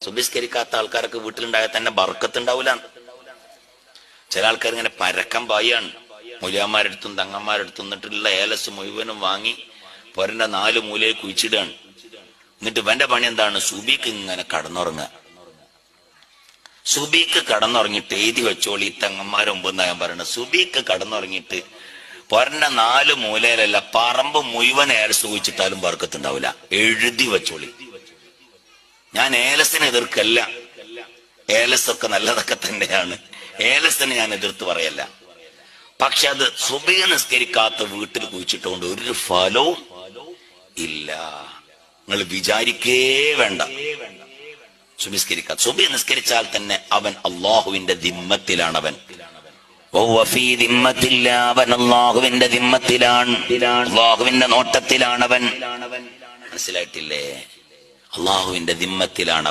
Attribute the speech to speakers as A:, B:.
A: സുബിസ്കരിക്കാത്ത ആൾക്കാരൊക്കെ വീട്ടിലുണ്ടായാൽ തന്നെ ബർക്കത്തുണ്ടാവൂല. ചില ആൾക്കാർ ഇങ്ങനെ പരക്കം പായാണ്, മുലിയാന്മാരെടുത്തും തങ്ങന്മാരെടുത്തും എന്നിട്ടുള്ള ഏലസ് മുഴുവനും വാങ്ങി പൊരന്റെ 4 മൂലയിൽ കുഴിച്ചിടുകയാണ്. എന്നിട്ട് ഇവന്റെ പണി എന്താണ്? സുബിക്ക് ഇങ്ങനെ കടന്നുറങ്ങുക. സുബിക്ക് കടന്നുറങ്ങിയിട്ട് എഴുതി വെച്ചോളി, തങ്ങന്മാരെ മുമ്പെന്നാ ഞാൻ പറയുന്നത്. സുബിക്ക് കടന്നുറങ്ങിയിട്ട് പൊരന്റെ 4 മൂലയിലല്ല, പറമ്പ് മുഴുവൻ ഏലസ് കുഴിച്ചിട്ടാലും ബർക്കത്തുണ്ടാവില്ല. എഴുതി വെച്ചോളി. ഞാൻ ഏലസിനെ എതിർക്കല്ല, ഏലസൊക്കെ നല്ലതൊക്കെ തന്നെയാണ്, ഏലസിനെ ഞാൻ എതിർത്ത് പറയല്ല. പക്ഷെ അത് സുബഹി നിസ്കരിക്കാത്ത വീട്ടിൽ കുഴിച്ചിട്ടുകൊണ്ട് ഒരു ഫലവും ഇല്ല. നിങ്ങൾ വിചാരിക്കേ വേണ്ട. സുബഹി നിസ്കരിച്ചാൽ തന്നെ അവൻ അള്ളാഹുവിന്റെ ദിമ്മത്തിലാണ്. അവൻ അവൻ അള്ളാഹുവിന്റെ ദിമ്മത്തിലാണ്, അള്ളാഹുവിന്റെ നോട്ടത്തിലാണവൻ. മനസ്സിലായിട്ടില്ലേ? അള്ളാഹുവിന്റെ ദിമ്മത്തിലാണ്.